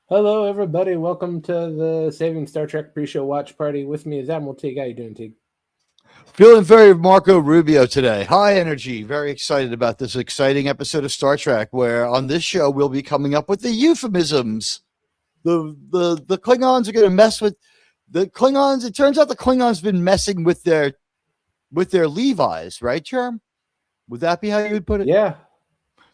Hello, everybody. Welcome to the Saving Star Trek pre-show watch party. With me is Admiral Teague. How you doing, Teague? Feeling very Marco Rubio today. High energy. Very excited about this exciting episode of Star Trek where on this show we'll be coming up with the euphemisms. The Klingons are going to mess with the Klingons. It turns out the Klingons been messing with their Levi's, right, Germ? Would that be how you would put it? Yeah,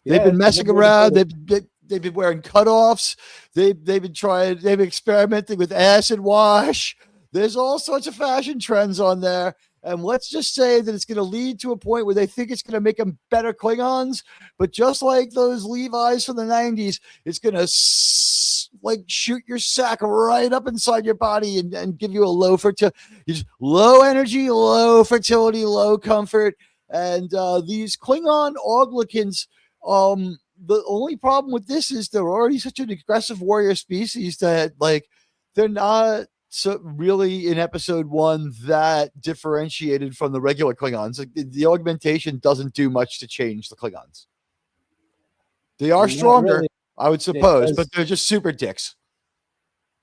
They've yeah, been it's a messing good way to around. put it. They've been wearing cutoffs. They've been trying. They've been experimenting with acid wash. There's all sorts of fashion trends on there. And let's just say that it's going to lead to a point where they think it's going to make them better Klingons. But just like those Levi's from the 90s, it's going to like shoot your sack right up inside your body and give you a low energy, low fertility, low comfort. And these Klingon Auglicans, the only problem with this is they're already such an aggressive warrior species that like they're not so really in episode one that differentiated from the regular Klingons. Like, the augmentation doesn't do much to change the Klingons. They are Not stronger, really. I would It suppose, but does, they're just super dicks.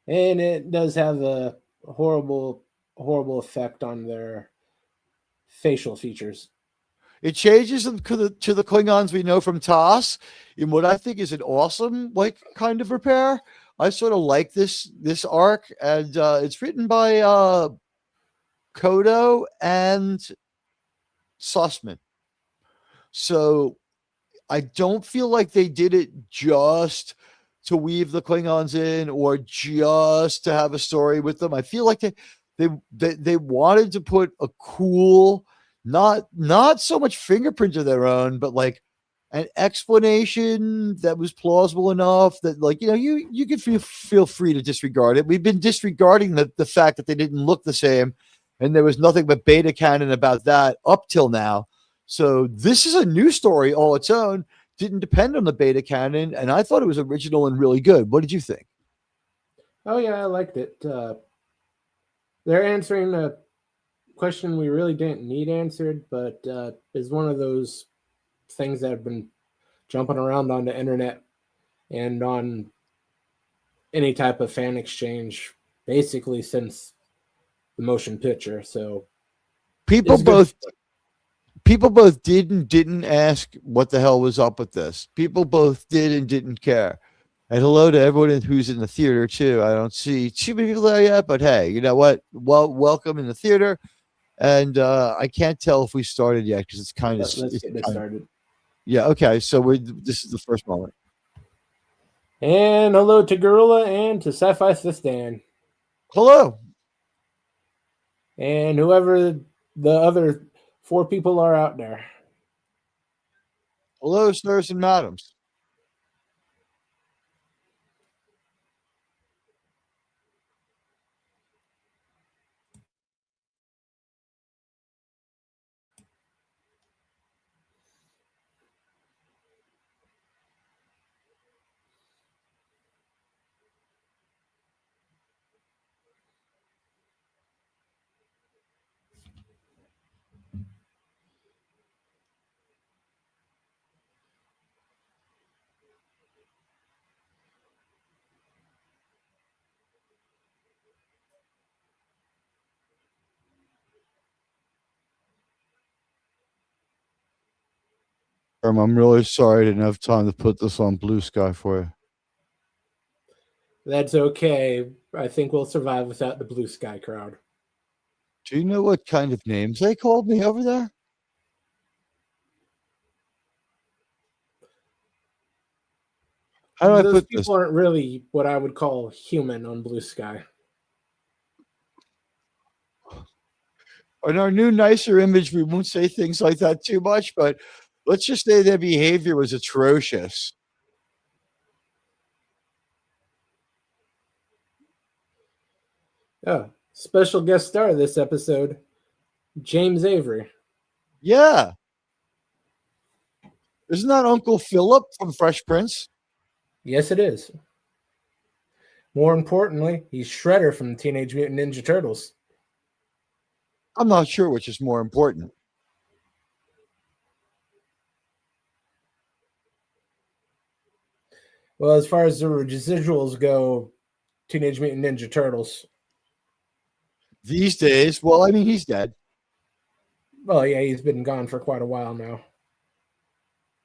and it does have a horrible, horrible effect on their facial features. It changes them to the Klingons we know from TOS in what I think is an awesome like kind of repair. I sort of like this arc, and it's written by Kodo and Sussman. So I don't feel like they did it just to weave the Klingons in or just to have a story with them. I feel like they wanted to put a cool, not so much fingerprint of their own, but like an explanation that was plausible enough that like you could feel free to disregard it. We've been disregarding the fact that they didn't look the same, and there was nothing but beta canon about that up till now. So this is a new story all its own. Didn't depend on the beta canon, and I thought it was original and really good. What did you think? Oh yeah, I liked it. They're answering a question we really didn't need answered, but is one of those things that have been jumping around on the internet and on any type of fan exchange basically since the motion picture. So People it's good. both people both did and didn't ask what the hell was up with this. People both did and didn't care. And hello to everyone who's in the theater too. I don't see too many people there yet, but hey, you know what? Well, welcome in the theater. And I can't tell if we started yet because it's kind of Let's get this started. yeah. Okay, so we this is the first moment. And hello to Gorilla and to Sci-Fi Sistan Hello. and whoever the other four people are out there. Hello, sirs and madams. I'm really sorry I didn't have time to put this on Blue Sky for you. That's okay. I think we'll survive without the blue sky crowd. Do you know what kind of names they called me over there? How do I Those put this? people aren't really what I would call human on blue sky. In our new, nicer image, we won't say things like that too much, but let's just say their behavior was atrocious. Oh, special guest star this episode, James Avery. Yeah. Isn't that Uncle Philip from Fresh Prince? Yes, it is. More importantly, he's Shredder from Teenage Mutant Ninja Turtles. I'm not sure which is more important. Well, as far as the residuals go, Teenage Mutant Ninja Turtles. These days, well, I mean, he's dead. Well, yeah, he's been gone for quite a while now.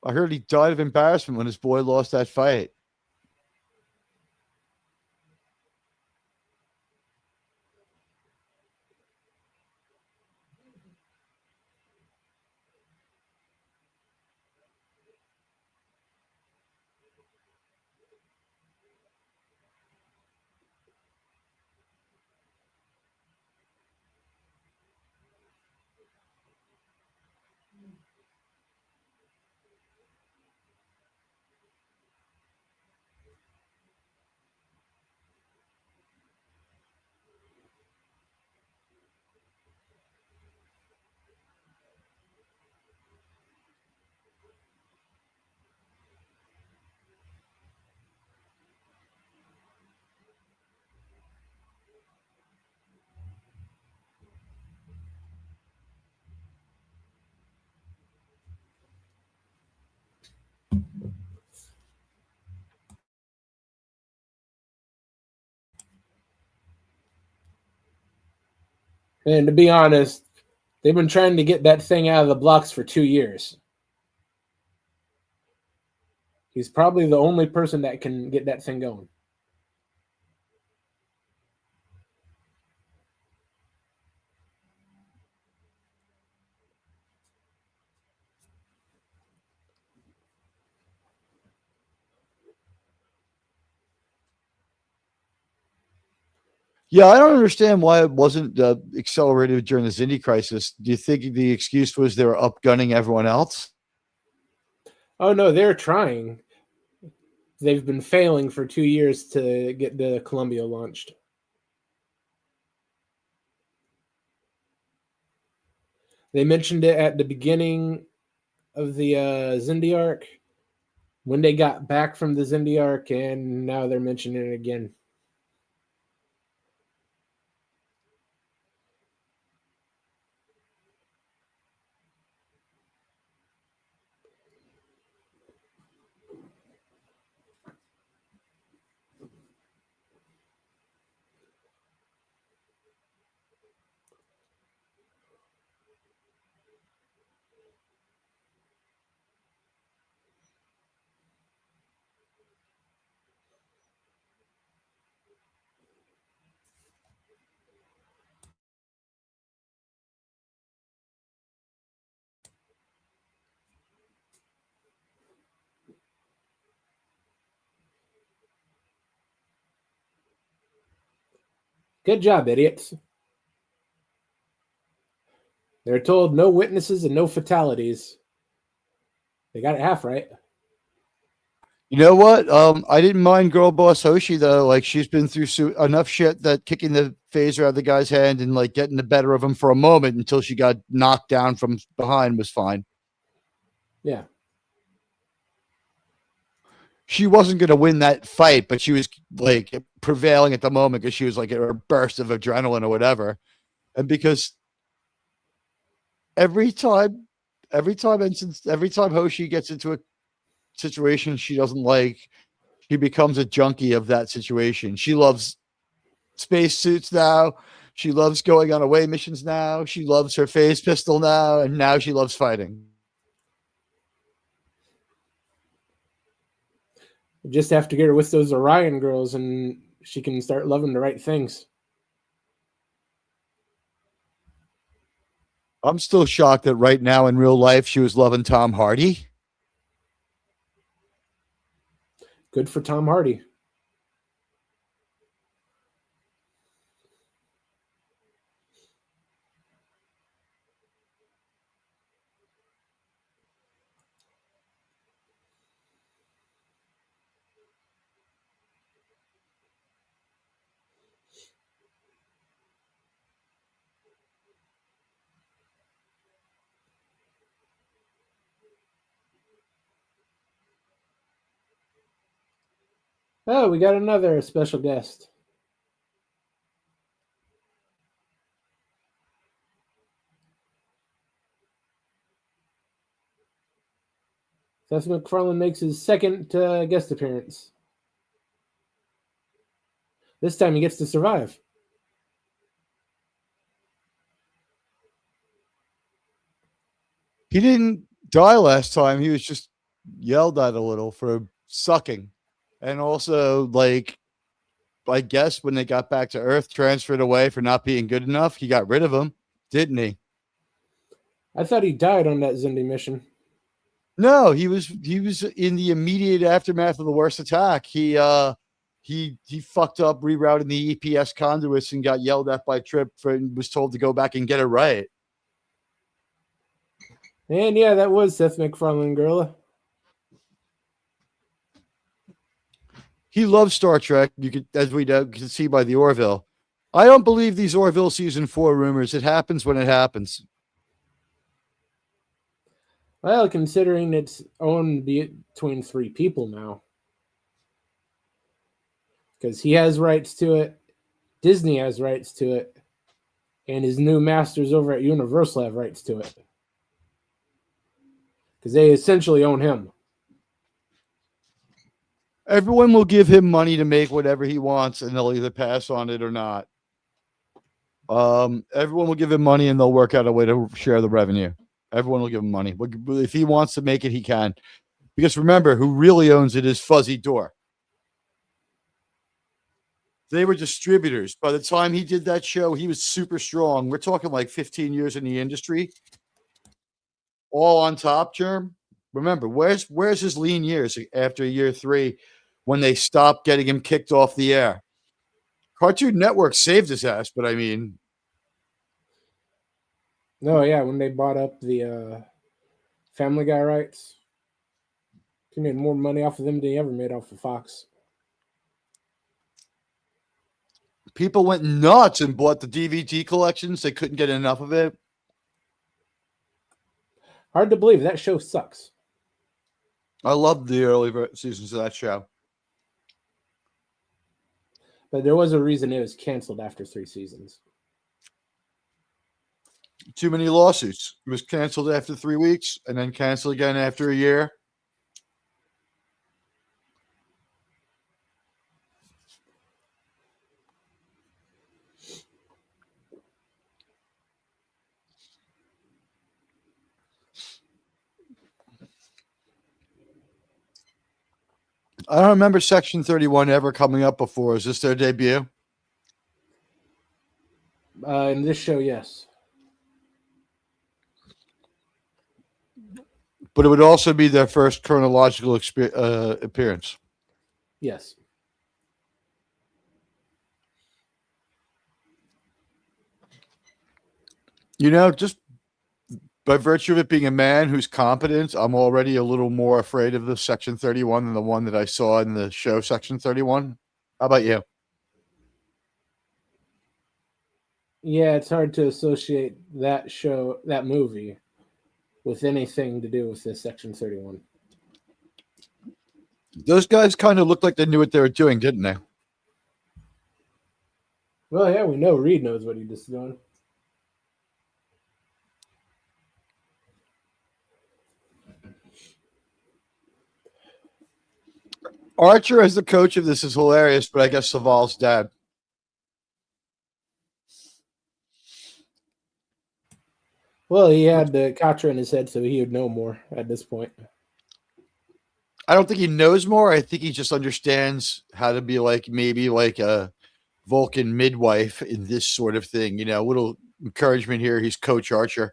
I heard he died of embarrassment when his boy lost that fight. And to be honest, they've been trying to get that thing out of the blocks for 2 years. He's probably the only person that can get that thing going. Yeah, I don't understand why it wasn't accelerated during the Zindi crisis. Do you think the excuse was they were upgunning everyone else? Oh no, they're trying. They've been failing for 2 years to get the Columbia launched. They mentioned it at the beginning of the Zindi arc, when they got back from the Zindi arc, and now they're mentioning it again. Good job, idiots. They're told no witnesses and no fatalities. They got it half right. You know what? I didn't mind girl boss Hoshi though. Like she's been through enough shit that kicking the phaser out of the guy's hand and like getting the better of him for a moment until she got knocked down from behind was fine. Yeah. She wasn't going to win that fight, but she was like prevailing at the moment because she was like a burst of adrenaline or whatever. And because every time, every time Hoshi gets into a situation she doesn't like, she becomes a junkie of that situation. She loves spacesuits now. She loves going on away missions now. She loves her phase pistol now, and now she loves fighting. You just have to get her with those Orion girls, and she can start loving the right things. I'm still shocked that right now in real life she was loving Tom Hardy. Good for Tom Hardy. Oh, we got another special guest. Seth MacFarlane makes his second guest appearance. This time he gets to survive. He didn't die last time. He was just yelled at a little for sucking. And also, like, I guess when they got back to Earth, transferred away for not being good enough, he got rid of him, didn't he? I thought he died on that Zindi mission. No, he was in the immediate aftermath of the worst attack. He fucked up rerouting the EPS conduits and got yelled at by Trip and was told to go back and get it right. And yeah, that was Seth MacFarlane Gorilla. He loves Star Trek. You could, as we can see by the Orville. I don't believe these Orville season 4 rumors. It happens when it happens. Well, considering it's owned between 3 people now. Because he has rights to it, Disney has rights to it, and his new masters over at Universal have rights to it. Because they essentially own him. Everyone will give him money to make whatever he wants, and they'll either pass on it or not. Everyone will give him money, and they'll work out a way to share the revenue. Everyone will give him money. If he wants to make it, he can. Because remember, who really owns it is Fuzzy Door. They were distributors. By the time he did that show, he was super strong. We're talking like 15 years in the industry. All on top, Germ. Remember, where's his lean years after year 3 when they stopped getting him kicked off the air? Cartoon Network saved his ass, but I mean... No, yeah, when they bought up the Family Guy rights, he made more money off of them than he ever made off of Fox. People went nuts and bought the DVD collections. They couldn't get enough of it. Hard to believe. That show sucks. I loved the early seasons of that show. But there was a reason it was canceled after 3 seasons. Too many lawsuits. It was canceled after 3 weeks and then canceled again after a year. I don't remember Section 31 ever coming up before. Is this their debut? In this show, yes. But it would also be their first chronological appearance. Yes. You know, just by virtue of it being a man who's competent, I'm already a little more afraid of the Section 31 than the one that I saw in the show Section 31. How about you? Yeah, it's hard to associate that show, that movie, with anything to do with this Section 31. Those guys kind of looked like they knew what they were doing, didn't they? Well, yeah, we know Reed knows what he's just doing. Archer as the coach of this is hilarious, but I guess Saval's dad. Well, he had the Katra in his head, so he would know more at this point. I don't think he knows more. I think he just understands how to be like maybe like a Vulcan midwife in this sort of thing. You know, a little encouragement here. He's Coach Archer.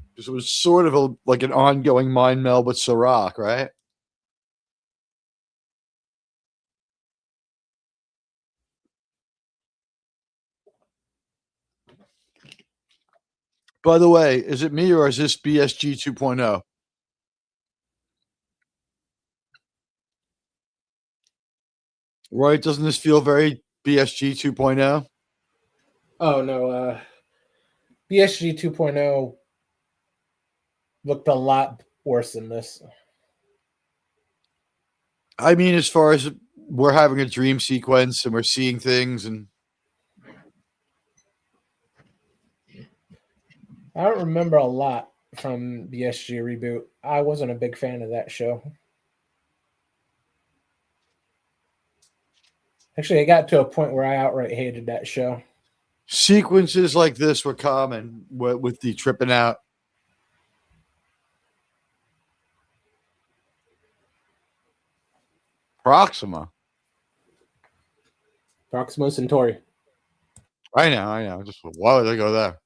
Because it was sort of like an ongoing mind meld with Serac, right? By the way, is it me or is this BSG 2.0? Right? Doesn't this feel very BSG 2.0? Oh, no. BSG 2.0 looked a lot worse than this. I mean, as far as we're having a dream sequence and we're seeing things and... I don't remember a lot from BSG Reboot. I wasn't a big fan of that show. Actually, it got to a point where I outright hated that show. Sequences like this were common with the tripping out. Proxima. Proxima Centauri. I know. Just why would they go there?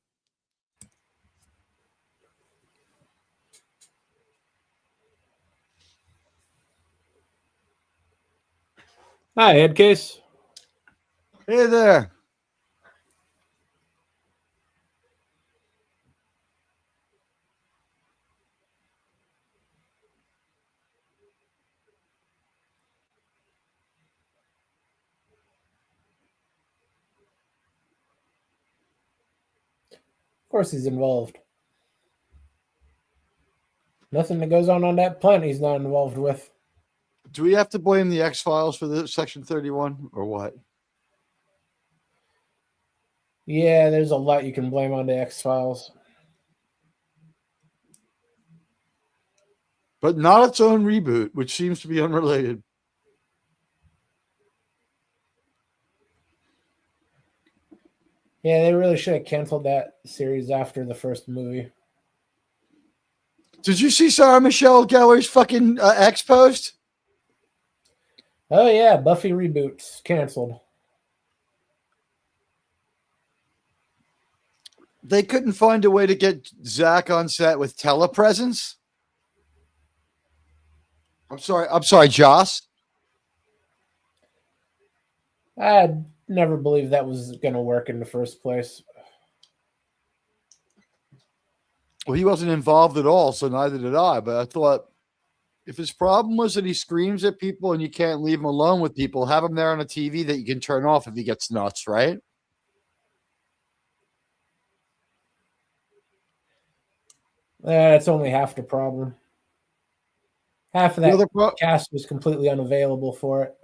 Hi, Headcase. Hey there. Of course he's involved. Nothing that goes on that planet he's not involved with. Do we have to blame the X-Files for the Section 31 or what? Yeah, there's a lot you can blame on the X-Files. But not its own reboot, which seems to be unrelated. Yeah, they really should have canceled that series after the first movie. Did you see Sarah Michelle Gellar's fucking X post? Oh yeah, Buffy reboots canceled. They couldn't find a way to get Zach on set with telepresence. I'm sorry, Joss. I never believed that was going to work in the first place. Well, he wasn't involved at all, so neither did I. But I thought if his problem was that he screams at people and you can't leave him alone with people, have him there on a TV that you can turn off if he gets nuts, right? That's only half the problem. Half of that cast was completely unavailable for it.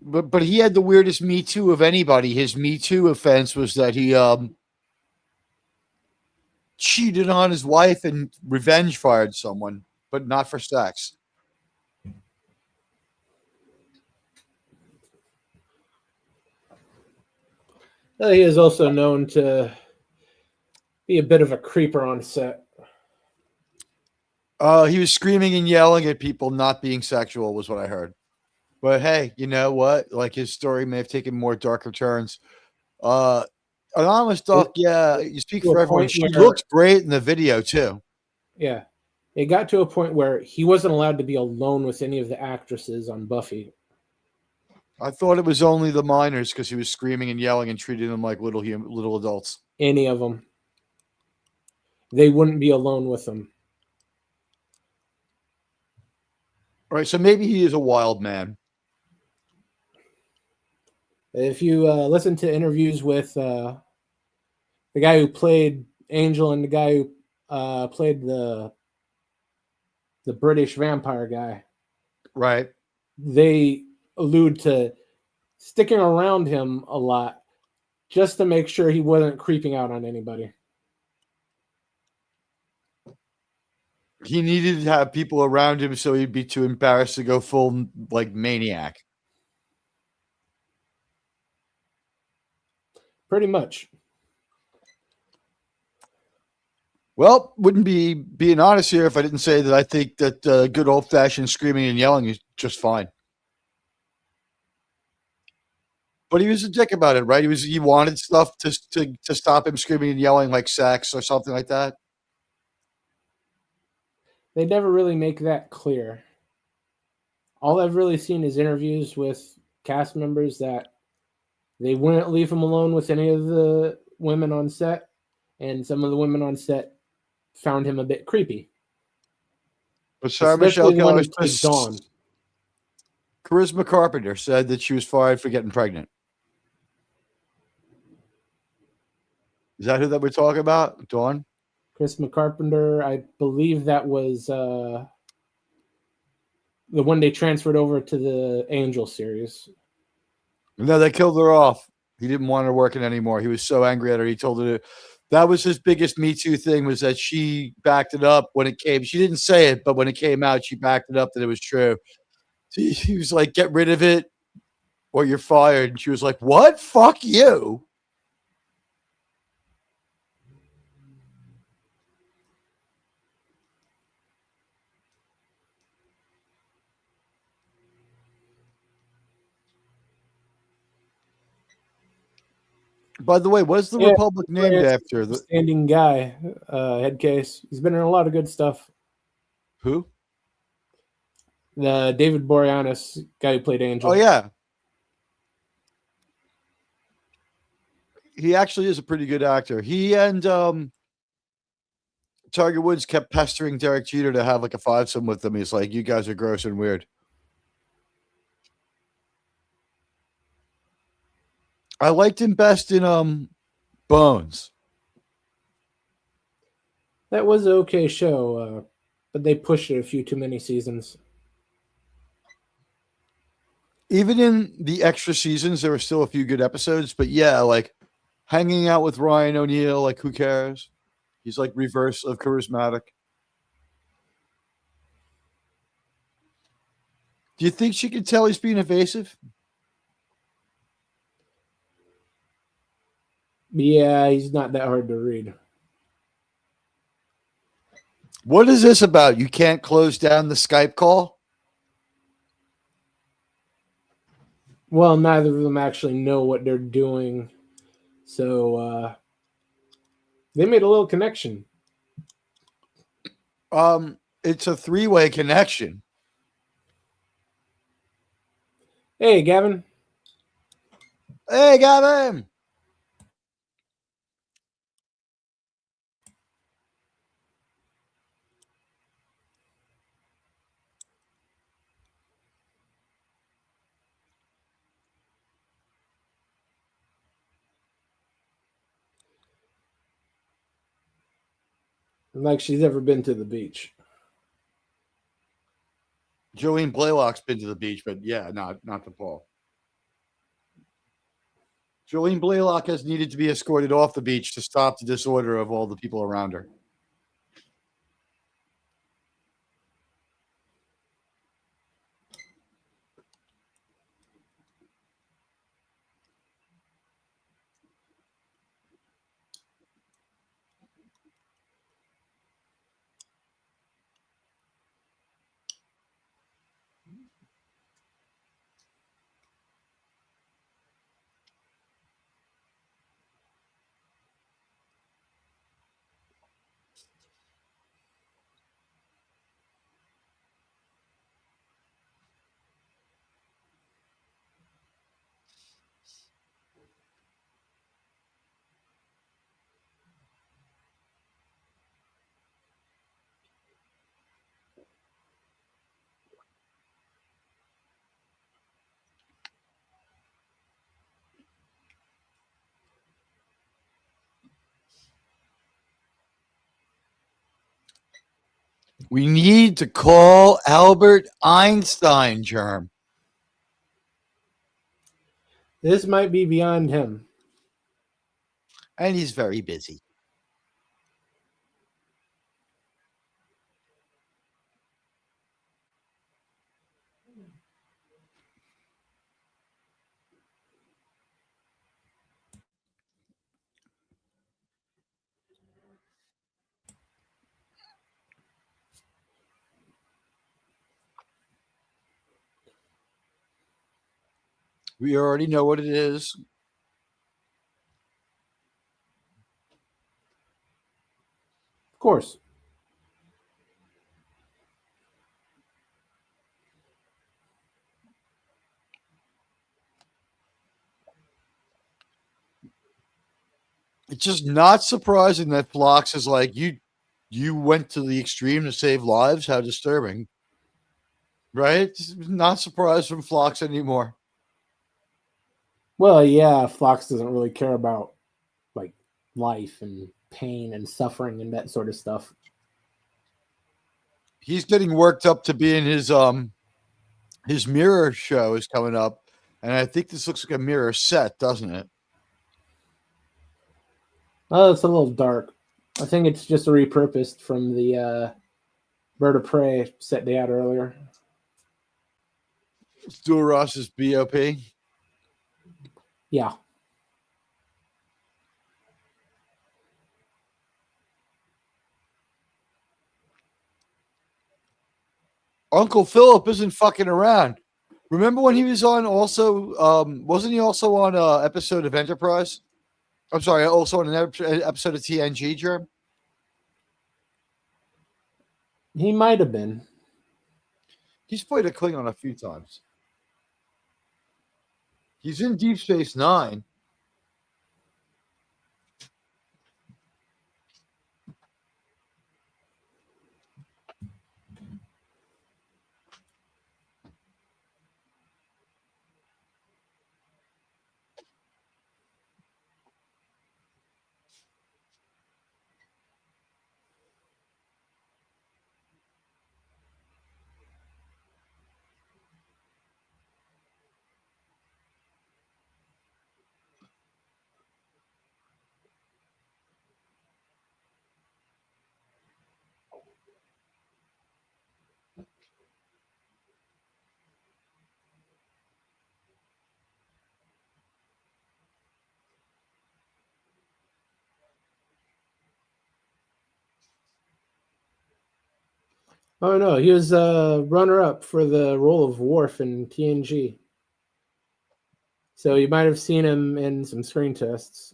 But he had the weirdest Me Too of anybody. His Me Too offense was that he cheated on his wife and revenge fired someone, but not for sex. He is also known to be a bit of a creeper on set. He was screaming and yelling at people, not being sexual, was what I heard. But hey, you know what? Like his story may have taken more darker turns. Anonymous Duck, yeah, you speak for everyone. She looks great in the video too. Yeah. It got to a point where he wasn't allowed to be alone with any of the actresses on Buffy. I thought it was only the minors because he was screaming and yelling and treating them like little adults. Any of them. They wouldn't be alone with them. All right, so maybe he is a wild man. If you listen to interviews with the guy who played Angel and the guy who played the British vampire guy, right? They allude to sticking around him a lot just to make sure he wasn't creeping out on anybody. He needed to have people around him so he'd be too embarrassed to go full like maniac. Pretty much. Well, wouldn't be being honest here if I didn't say that I think that good old-fashioned screaming and yelling is just fine. But he was a dick about it, right? He wanted stuff to stop him screaming and yelling, like sex or something like that. They never really make that clear. All I've really seen is interviews with cast members that they wouldn't leave him alone with any of the women on set, and some of the women on set found him a bit creepy. But Sarah Michelle Gellar Dawn. Charisma Carpenter said that she was fired for getting pregnant. Is that who that we're talking about? Dawn? Charisma Carpenter, I believe that was the one they transferred over to the Angel series. No, they killed her off. He didn't want her working anymore. He was so angry at her. He told her that was his biggest Me Too thing, was that she backed it up when it came. She didn't say it, but when it came out, she backed it up that it was true. He was like, get rid of it. or you're fired. And she was like, what? Fuck you. By the way, what's the Yeah, republic named after? Standing guy, head case. He's been in a lot of good stuff. Who? The David Boreanaz guy who played Angel. Oh, yeah. He actually is a pretty good actor. He and Tiger Woods kept pestering Derek Jeter to have like a fivesome with them. He's like, you guys are gross and weird. I liked him best in Bones. That was an okay show, but they pushed it a few too many seasons. Even in the extra seasons, there were still a few good episodes. But yeah, like hanging out with Ryan O'Neal, like who cares? He's like reverse of charismatic. Do you think she could tell he's being evasive? Yeah, he's not that hard to read. What is this about? You can't close down the Skype call? Well, neither of them actually know what they're doing. So they made a little connection. It's a three-way connection. Hey, Gavin. Hey, Gavin. Like she's ever been to the beach. Jolene Blaylock's been to the beach, but yeah, not the Paul. Jolene Blaylock has needed to be escorted off the beach to stop the disorder of all the people around her. We need to call Albert Einstein, Germ. This might be beyond him. And he's very busy. We already know what it is. Of course. It's just not surprising that Phlox is like, you went to the extreme to save lives? How disturbing. Right? It's not surprised from Phlox anymore. Well, yeah, Fox doesn't really care about like life and pain and suffering and that sort of stuff. He's getting worked up to be in his mirror show is coming up, and I think this looks like a mirror set, doesn't it? Oh, it's a little dark. I think it's just repurposed from the Bird of Prey set they had earlier. Stuart Ross's BOP. Yeah. Uncle Philip isn't fucking around. Remember when he was on also, wasn't he also on an episode of Enterprise? I'm sorry, also on an episode of TNG, Germ? He might have been. He's played a Klingon a few times. He's in Deep Space Nine. Oh no, he was runner up for the role of Worf in TNG. So you might have seen him in some screen tests.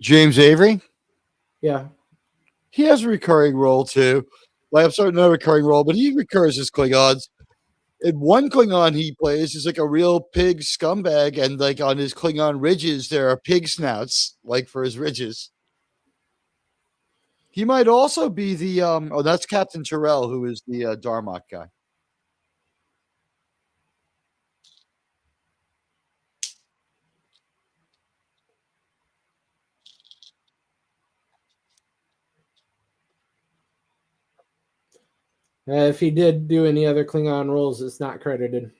James Avery? Yeah. He has a recurring role too. Like, I'm sorry, not a recurring role, but he recurs as Klingons. And one Klingon he plays is like a real pig scumbag, and like on his Klingon ridges, there are pig snouts, like for his ridges. He might also be the oh, that's Captain Terrell, who is the Darmok guy. If he did do any other Klingon roles, it's not credited.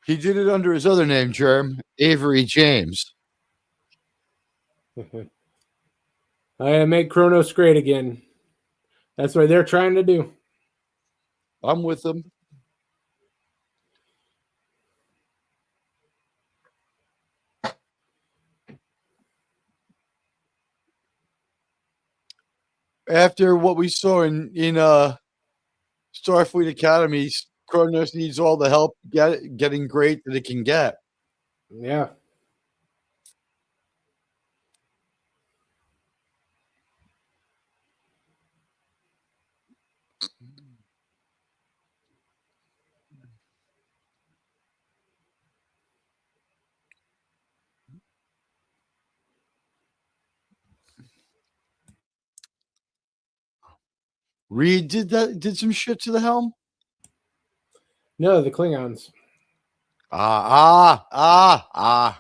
He did it under his other name, Germ, Avery James. I make Kronos great again. That's what they're trying to do. I'm with him. After what we saw in Starfleet Academy, Kronos needs all the help getting great that it can get. Yeah. Reed did some shit to the helm. No, the Klingons. Ah.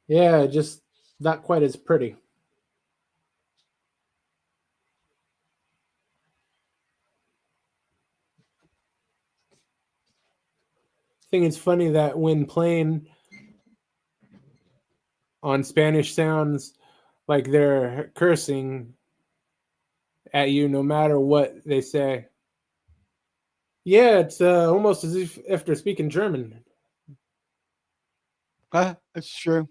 Yeah, just not quite as pretty. I think it's funny that when playing on Spanish sounds like they're cursing at you no matter what they say. Yeah, it's almost as if they're speaking German. That's true.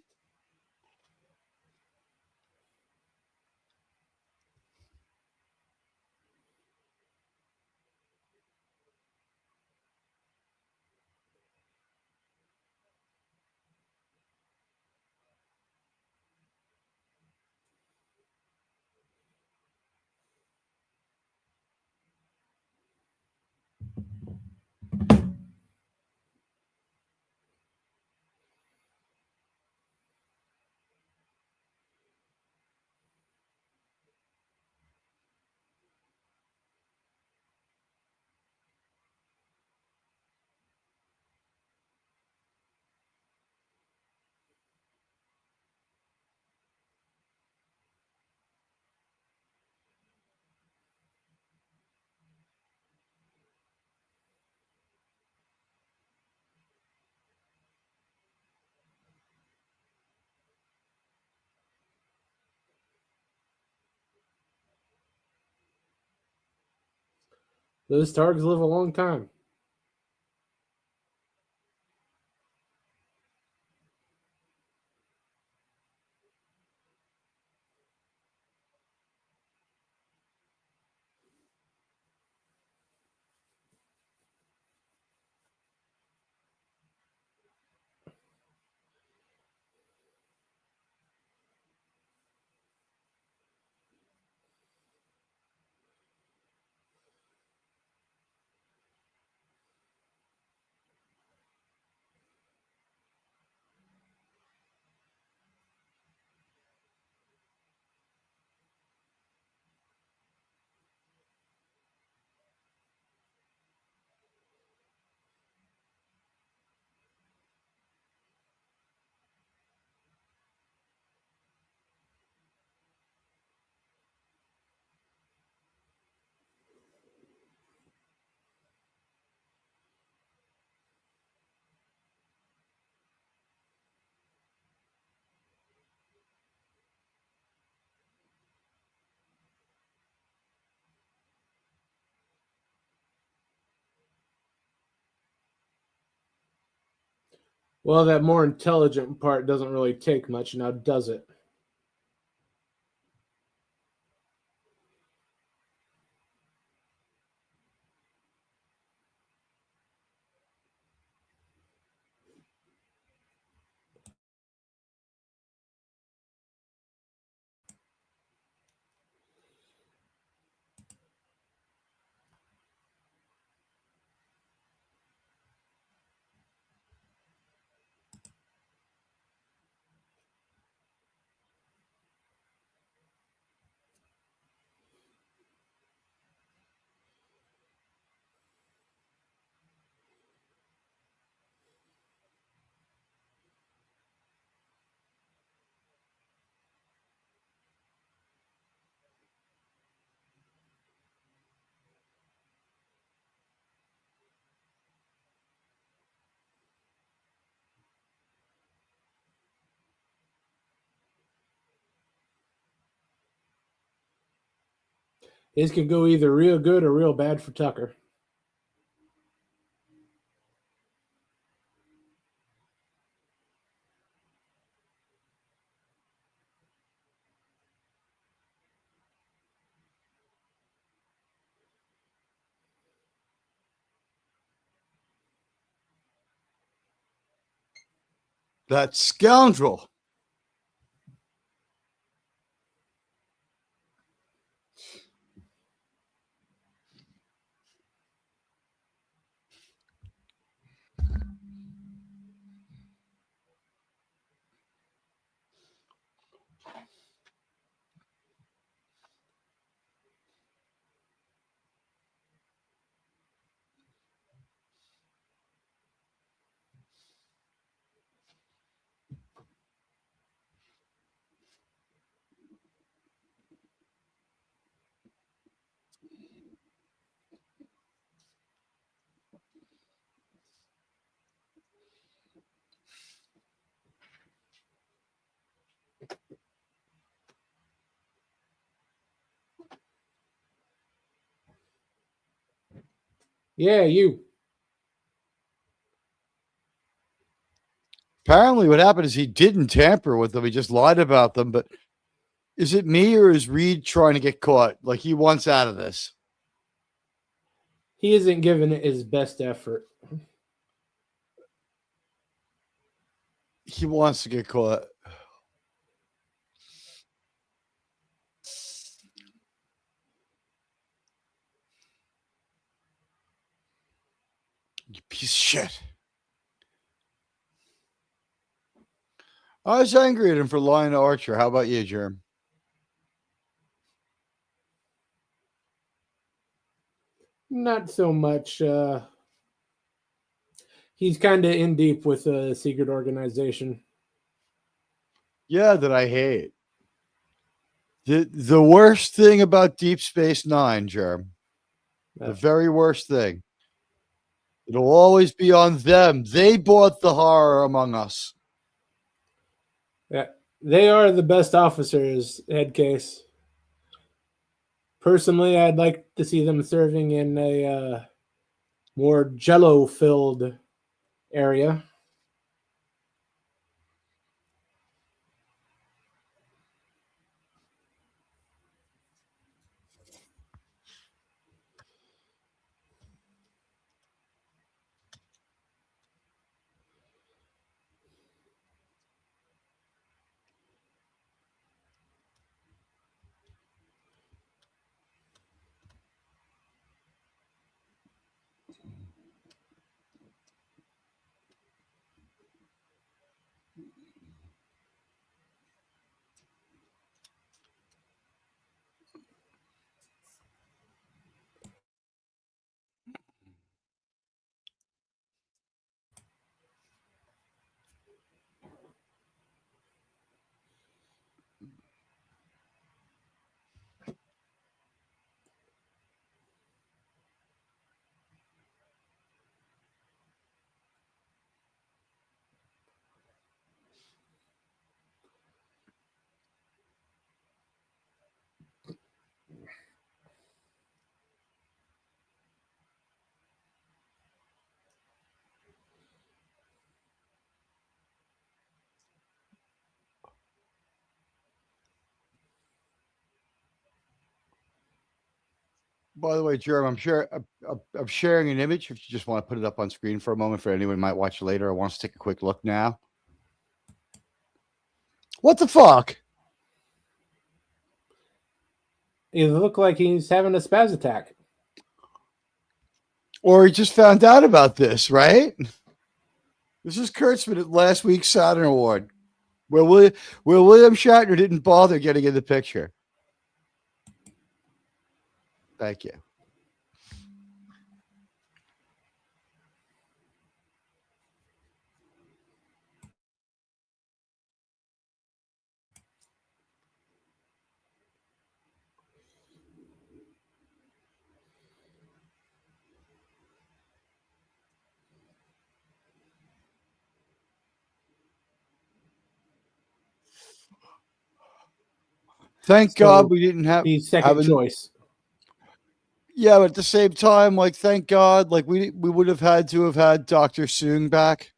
Those targs live a long time. Well, that more intelligent part doesn't really take much now, does it? This could go either real good or real bad for Tucker. That scoundrel. Yeah, you. Apparently, what happened is he didn't tamper with them. He just lied about them. But is it me or is Reed trying to get caught? Like he wants out of this. He isn't giving it his best effort. He wants to get caught. You piece of shit. I was angry at him for lying to Archer. How about you, Germ? Not so much. He's kind of in deep with a secret organization. Yeah, that I hate. The worst thing about Deep Space Nine, Germ, the very worst thing. It'll always be on them. They brought the horror among us. Yeah, they are the best officers, head case. Personally, I'd like to see them serving in a more jello-filled area. By the way, Jerem, I'm sharing an image. If you just want to put it up on screen for a moment for anyone who might watch later or wants to take a quick look now. What the fuck? It looked like he's having a spaz attack. Or he just found out about this, right? This is Kurtzman at last week's Saturn Award, where William Shatner didn't bother getting in the picture. Thank you. Thank God we didn't have He's second choice. Yeah, but at the same time, like, thank God, like we would have had to have had Dr. Soong back.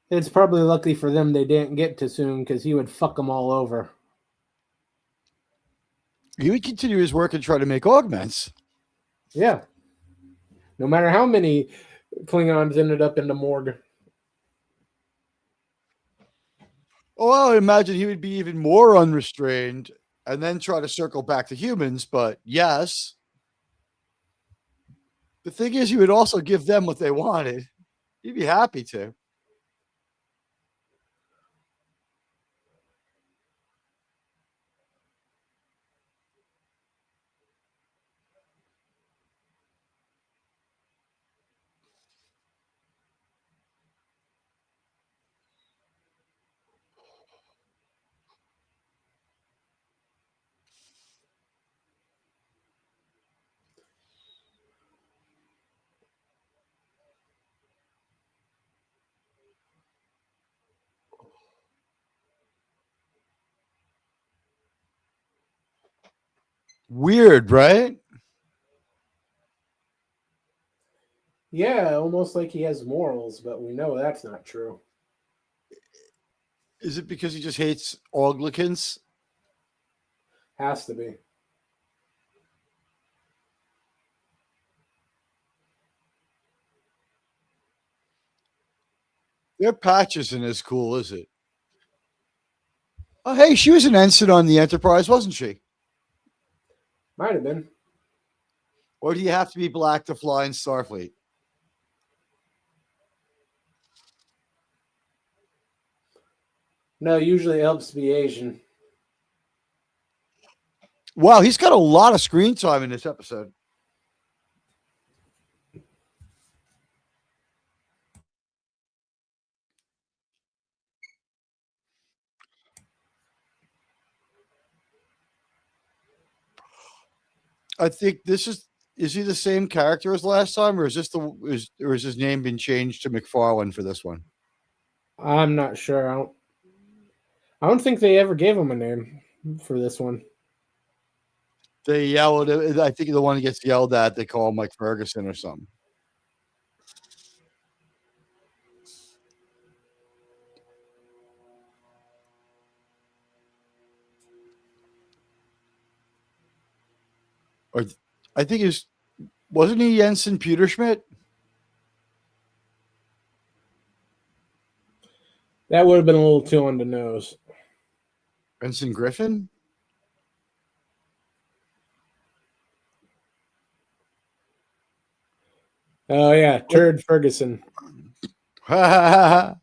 It's probably lucky for them they didn't get to Soong because he would fuck them all over. He would continue his work and try to make augments. Yeah. No matter how many Klingons ended up in the morgue. Oh, I imagine he would be even more unrestrained and then try to circle back to humans. But yes, the thing is, he would also give them what they wanted. He'd be happy to. Weird, right? Yeah, almost like he has morals, but we know that's not true. Is it because he just hates Anglicans? Has to be. Their patch isn't as cool, is it? Oh, hey, she was an ensign on the Enterprise, wasn't she? Might have been. Or do you have to be black to fly in Starfleet? No, usually it helps to be Asian. Wow, he's got a lot of screen time in this episode. I think this is he the same character as last time, or is his name been changed to McFarlane for this one? I'm not sure. I don't think they ever gave him a name. for this one. They yelled. I think the one that gets yelled at, they call him like Ferguson or something. Or I think wasn't he Jensen Peterschmidt? That would have been a little too on the nose. Jensen Griffin? Oh yeah, Turd Ferguson. By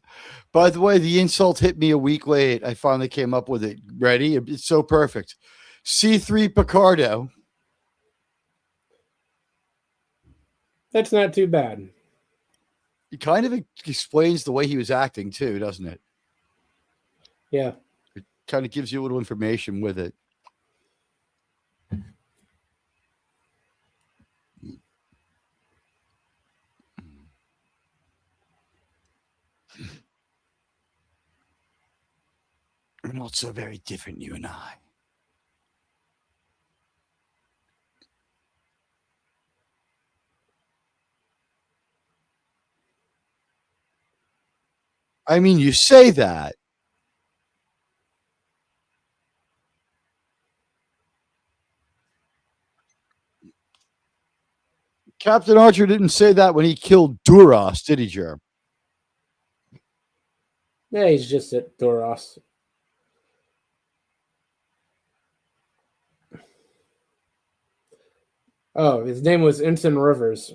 the way, the insult hit me a week late. I finally came up with it. Ready? It's so perfect. C3 Picardo. That's not too bad. It kind of explains the way he was acting too, doesn't it? Yeah. It kind of gives you a little information with it. We're not so very different, you and I. I mean, you say that. Captain Archer didn't say that when he killed Duras, did he, Germ? Yeah, he's just at Duras. Oh, his name was Ensign Rivers.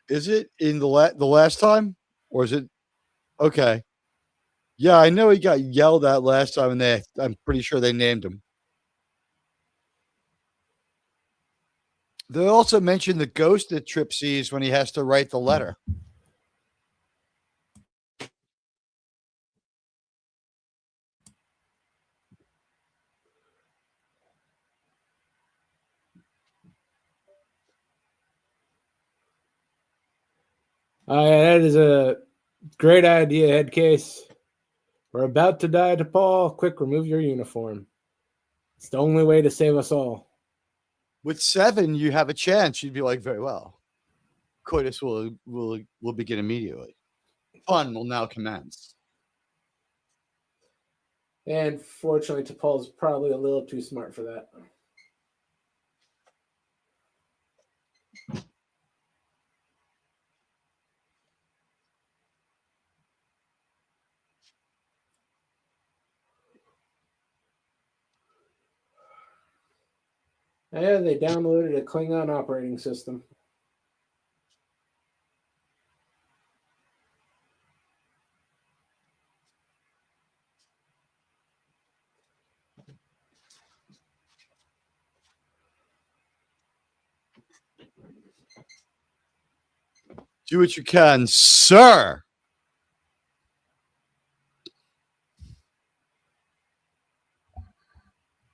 Is it in the last time? Or is it? Okay. Yeah, I know he got yelled at last time, and I'm pretty sure they named him. They also mentioned the ghost that Trip sees when he has to write the letter. Yeah, that is a great idea, Headcase. We're about to die, T'Pol. Quick, remove your uniform. It's the only way to save us all. With 7, you have a chance. You'd be like, very well. Coitus will begin immediately. Fun will now commence. And fortunately, T'Pol's probably a little too smart for that. Yeah, they downloaded a Klingon operating system. Do what you can, sir.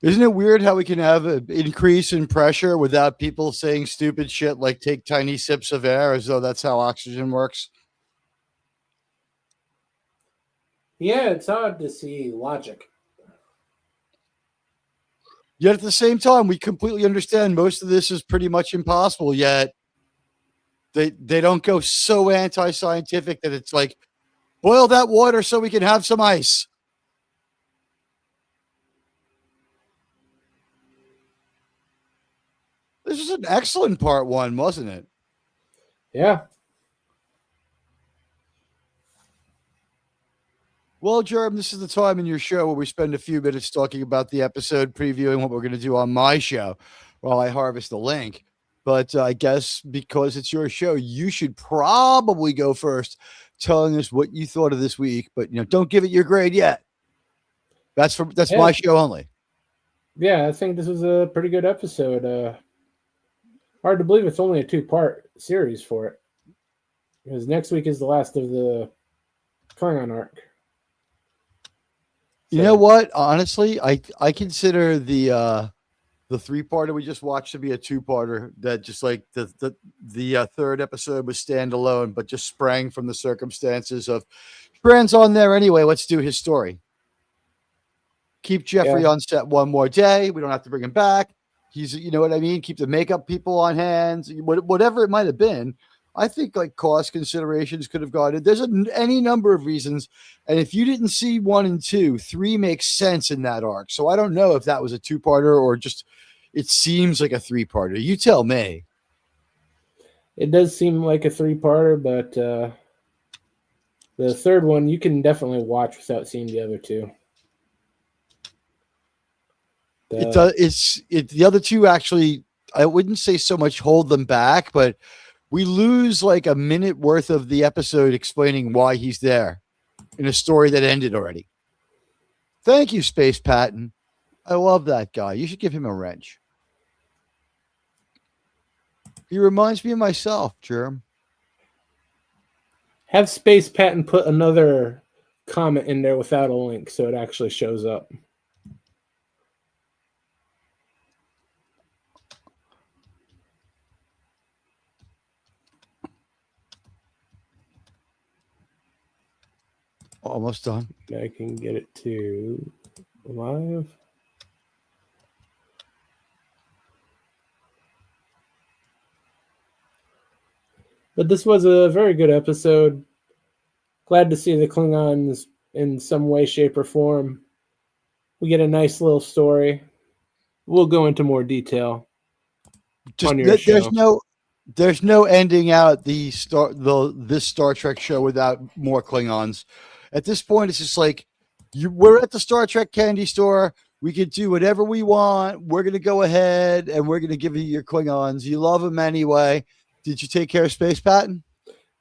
Isn't it weird how we can have an increase in pressure without people saying stupid shit like take tiny sips of air as though that's how oxygen works? Yeah, it's odd to see logic. Yet at the same time, we completely understand most of this is pretty much impossible, yet they don't go so anti-scientific that it's like, boil that water so we can have some ice. This was an excellent part 1, wasn't it? Yeah. Well, Jerem, this is the time in your show where we spend a few minutes talking about the episode, previewing what we're going to do on my show while I harvest the link. But I guess because it's your show, you should probably go first, telling us what you thought of this week. But don't give it your grade yet. That's my show only. Yeah, I think this was a pretty good episode. Hard to believe it's only a 2-part series for it, because next week is the last of the Klingon arc. You know what? Honestly, I consider the 3-parter we just watched to be a 2-parter. That just like the third episode was standalone, but just sprang from the circumstances of Brand's on there anyway. Let's do his story. Keep Jeffrey Yeah. on set one more day. We don't have to bring him back. He's, you know what I mean? Keep the makeup people on hand, whatever it might have been. I think like cost considerations could have gone in. There's any number of reasons. And if you didn't see 1 and 2, 3 makes sense in that arc. So I don't know if that was a 2-parter or just it seems like a 3-parter. You tell me. It does seem like a 3-parter, but the third one you can definitely watch without seeing the other 2. It does. The other 2 actually, I wouldn't say so much hold them back, but we lose like a minute worth of the episode explaining why he's there in a story that ended already. Thank you, Space Patton. I love that guy. You should give him a wrench. He reminds me of myself, Germ. Have Space Patton put another comment in there without a link so it actually shows up. Almost done. I can get it to live. But this was a very good episode. Glad to see the Klingons in some way, shape, or form. We get a nice little story. We'll go into more detail on your show. There's no ending out this Star Trek show without more Klingons. At this point, it's just like we're at the Star Trek candy store. We can do whatever we want. We're going to go ahead and we're going to give you your Klingons. You love them anyway. Did you take care of Space Patton?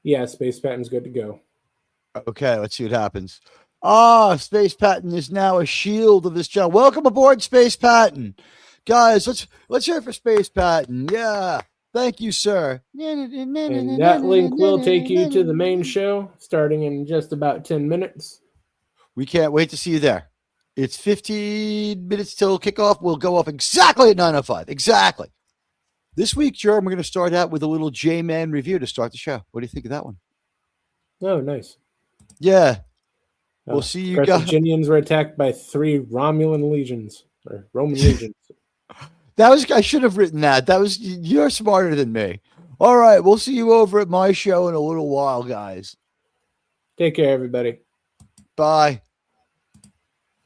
Yeah, Space Patton's good to go. Okay, let's see what happens. Space Patton is now a shield of this channel. Welcome aboard, Space Patton. Guys, let's hear it for Space Patton. Yeah. Thank you, sir. And that link will take you to the main show starting in just about 10 minutes. We can't wait to see you there. It's 15 minutes till kickoff. We'll go off exactly at 9:05. Exactly. This week, Jerome, we're going to start out with a little J-Man review to start the show. What do you think of that one? Oh, nice. Yeah. We'll see you guys. Carthaginians were attacked by 3 Romulan legions, or Roman legions. I should have written that. You're smarter than me. All right. We'll see you over at my show in a little while, guys. Take care, everybody. Bye.